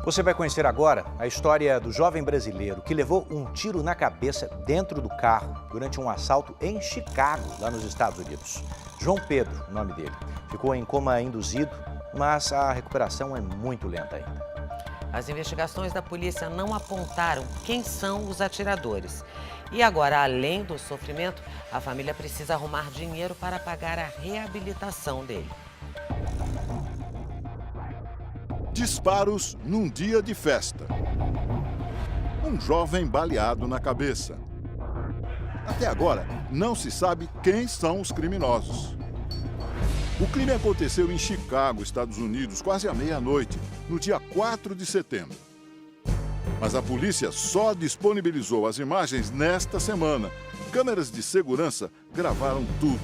Você vai conhecer agora a história do jovem brasileiro que levou um tiro na cabeça dentro do carro durante um assalto em Chicago, lá nos Estados Unidos. João Pedro, o nome dele, ficou em coma induzido, mas a recuperação é muito lenta ainda. As investigações da polícia não apontaram quem são os atiradores. E agora, além do sofrimento, a família precisa arrumar dinheiro para pagar a reabilitação dele. Disparos num dia de festa. Um jovem baleado na cabeça. Até agora, não se sabe quem são os criminosos. O crime aconteceu em Chicago, Estados Unidos, quase à meia-noite, no dia 4 de setembro. Mas a polícia só disponibilizou as imagens nesta semana. Câmeras de segurança gravaram tudo.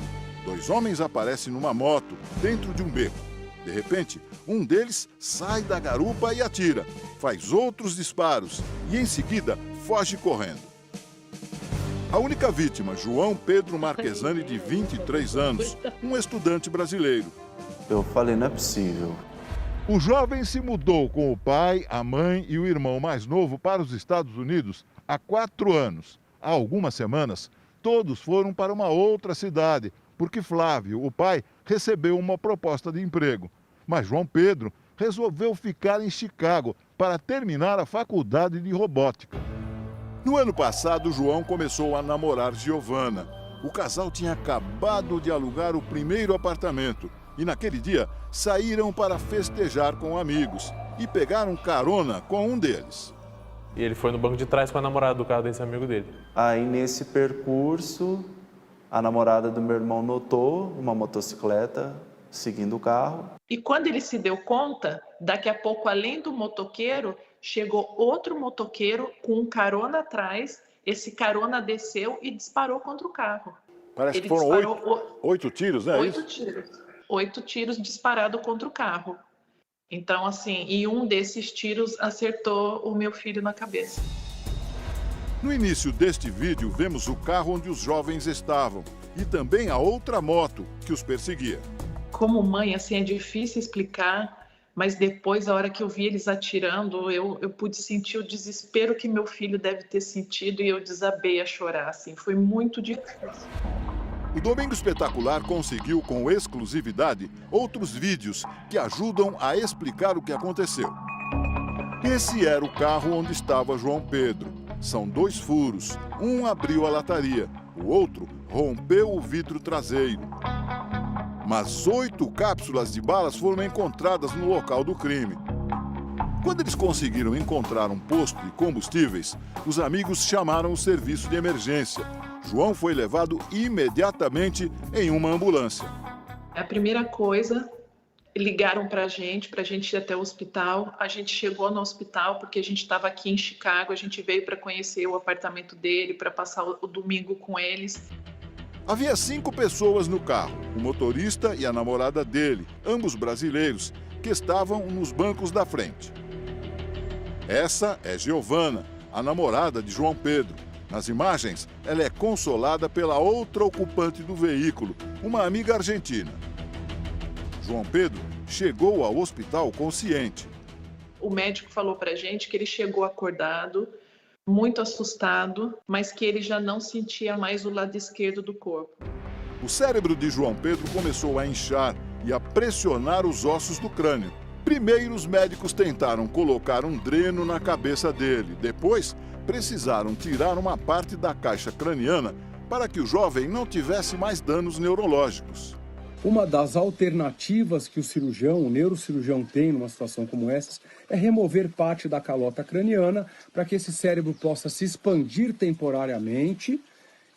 2 homens aparecem numa moto, dentro de um beco. De repente, um deles sai da garupa e atira, faz outros disparos e, em seguida, foge correndo. A única vítima, João Pedro Marquesani, de 23 anos, um estudante brasileiro. Eu falei, não é possível. O jovem se mudou com o pai, a mãe e o irmão mais novo para os Estados Unidos há 4 anos. Há algumas semanas, todos foram para uma outra cidade, porque Flávio, o pai, recebeu uma proposta de emprego. Mas João Pedro resolveu ficar em Chicago para terminar a faculdade de robótica. No ano passado, João começou a namorar Giovana. O casal tinha acabado de alugar o primeiro apartamento e, naquele dia, saíram para festejar com amigos e pegaram carona com um deles. E ele foi no banco de trás com a namorada do carro desse amigo dele. Aí, nesse percurso, a namorada do meu irmão notou uma motocicleta seguindo o carro. E quando ele se deu conta, daqui a pouco, além do motoqueiro, chegou outro motoqueiro com um carona atrás. Esse carona desceu e disparou contra o carro. Parece ele que foram 8 tiros, né? 8 tiros. 8 tiros disparados contra o carro. Então, assim, e um desses tiros acertou o meu filho na cabeça. No início deste vídeo, vemos o carro onde os jovens estavam e também a outra moto que os perseguia. Como mãe, assim, é difícil explicar, mas depois, a hora que eu vi eles atirando, eu pude sentir o desespero que meu filho deve ter sentido e eu desabei a chorar, assim, foi muito difícil. O Domingo Espetacular conseguiu, com exclusividade, outros vídeos que ajudam a explicar o que aconteceu. Esse era o carro onde estava João Pedro. São 2 furos, um abriu a lataria, o outro rompeu o vidro traseiro. Mas 8 cápsulas de balas foram encontradas no local do crime. Quando eles conseguiram encontrar um posto de combustíveis, os amigos chamaram o serviço de emergência. João foi levado imediatamente em uma ambulância. A primeira coisa, ligaram para a gente ir até o hospital. A gente chegou no hospital porque a gente estava aqui em Chicago, a gente veio para conhecer o apartamento dele, para passar o domingo com eles. Havia 5 pessoas no carro, o motorista e a namorada dele, ambos brasileiros, que estavam nos bancos da frente. Essa é Giovana, a namorada de João Pedro. Nas imagens, ela é consolada pela outra ocupante do veículo, uma amiga argentina. João Pedro chegou ao hospital consciente. O médico falou para a gente que ele chegou acordado, muito assustado, mas que ele já não sentia mais o lado esquerdo do corpo. O cérebro de João Pedro começou a inchar e a pressionar os ossos do crânio. Primeiro, os médicos tentaram colocar um dreno na cabeça dele. Depois, precisaram tirar uma parte da caixa craniana para que o jovem não tivesse mais danos neurológicos. Uma das alternativas que o neurocirurgião tem numa situação como essa é remover parte da calota craniana para que esse cérebro possa se expandir temporariamente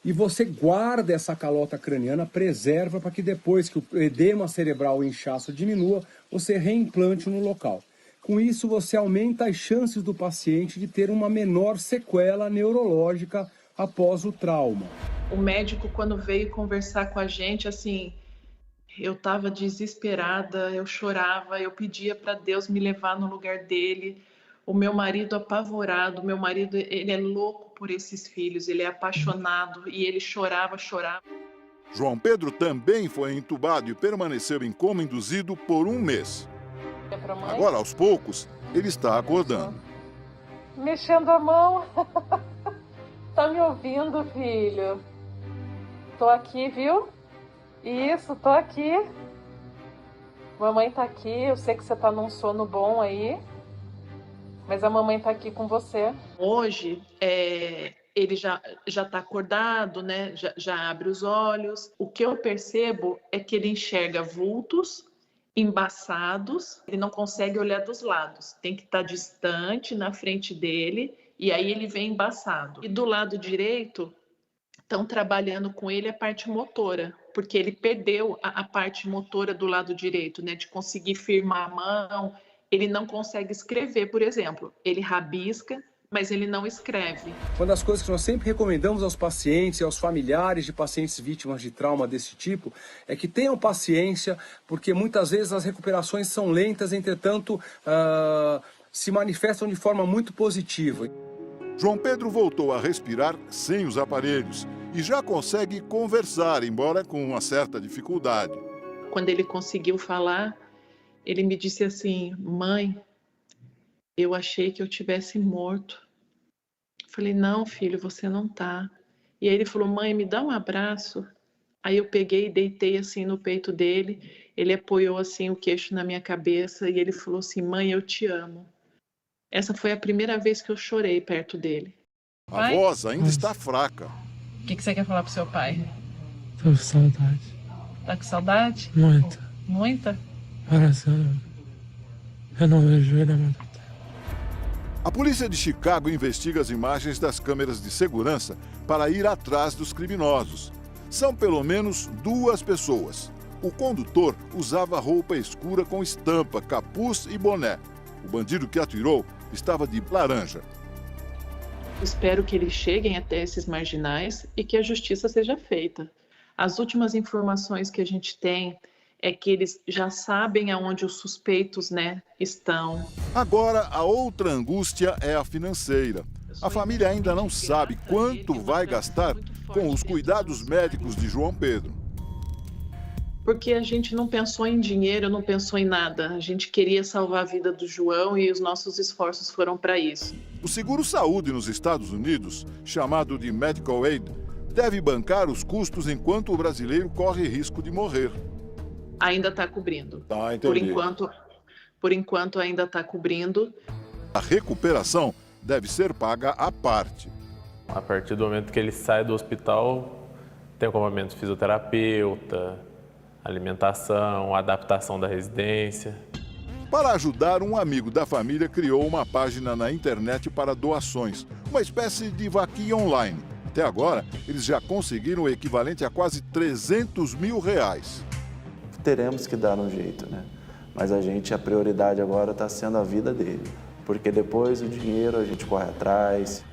e você guarda essa calota craniana, preserva para que depois que o edema cerebral, o inchaço diminua, você reimplante no local. Com isso, você aumenta as chances do paciente de ter uma menor sequela neurológica após o trauma. O médico, quando veio conversar com a gente, assim, eu estava desesperada, eu chorava, eu pedia para Deus me levar no lugar dele. O meu marido apavorado, meu marido, ele é louco por esses filhos, ele é apaixonado e ele chorava. João Pedro também foi entubado e permaneceu em coma induzido por 1 mês. Agora, aos poucos, ele está acordando. Mexendo a mão. Tá me ouvindo, filho? Tô aqui, viu? Isso, tô aqui. Mamãe tá aqui, eu sei que você tá num sono bom aí, mas a mamãe tá aqui com você. Hoje, ele já tá acordado, né? Já abre os olhos. O que eu percebo é que ele enxerga vultos embaçados, ele não consegue olhar dos lados, tem que estar distante na frente dele, e aí ele vem embaçado. E do lado direito, estão trabalhando com ele a parte motora, porque ele perdeu a parte motora do lado direito, né, de conseguir firmar a mão. Ele não consegue escrever, por exemplo, ele rabisca, mas ele não escreve. Uma das coisas que nós sempre recomendamos aos pacientes e aos familiares de pacientes vítimas de trauma desse tipo é que tenham paciência, porque muitas vezes as recuperações são lentas, entretanto, se manifestam de forma muito positiva. João Pedro voltou a respirar sem os aparelhos e já consegue conversar, embora com uma certa dificuldade. Quando ele conseguiu falar, ele me disse assim: mãe, eu achei que eu tivesse morto. Falei: não, filho, você não tá. E aí ele falou: mãe, me dá um abraço. Aí eu peguei e deitei assim no peito dele. Ele apoiou assim o queixo na minha cabeça e ele falou assim: mãe, eu te amo. Essa foi a primeira vez que eu chorei perto dele. A voz ainda está fraca. O que você quer falar pro seu pai? Tô com saudade. Tá com saudade? Muita. Muita? Parece eu não vejo ele há muito tempo. A polícia de Chicago investiga as imagens das câmeras de segurança para ir atrás dos criminosos. São pelo menos 2 pessoas. O condutor usava roupa escura com estampa, capuz e boné. O bandido que atirou estava de laranja. Espero que eles cheguem até esses marginais e que a justiça seja feita. As últimas informações que a gente tem é que eles já sabem aonde os suspeitos, né, estão. Agora, a outra angústia é a financeira. A família ainda não sabe quanto vai gastar com os cuidados médicos de João Pedro. Porque a gente não pensou em dinheiro, não pensou em nada. A gente queria salvar a vida do João e os nossos esforços foram para isso. O seguro-saúde nos Estados Unidos, chamado de Medical Aid, deve bancar os custos enquanto o brasileiro corre risco de morrer. Ainda está cobrindo. Tá, entendi. Por enquanto ainda está cobrindo. A recuperação deve ser paga à parte. A partir do momento que ele sai do hospital, tem acompanhamento de fisioterapeuta, alimentação, adaptação da residência. Para ajudar, um amigo da família criou uma página na internet para doações, uma espécie de vaquinha online. Até agora, eles já conseguiram o equivalente a quase R$300 mil. Teremos que dar um jeito, né? Mas a prioridade agora está sendo a vida dele, porque depois o dinheiro a gente corre atrás.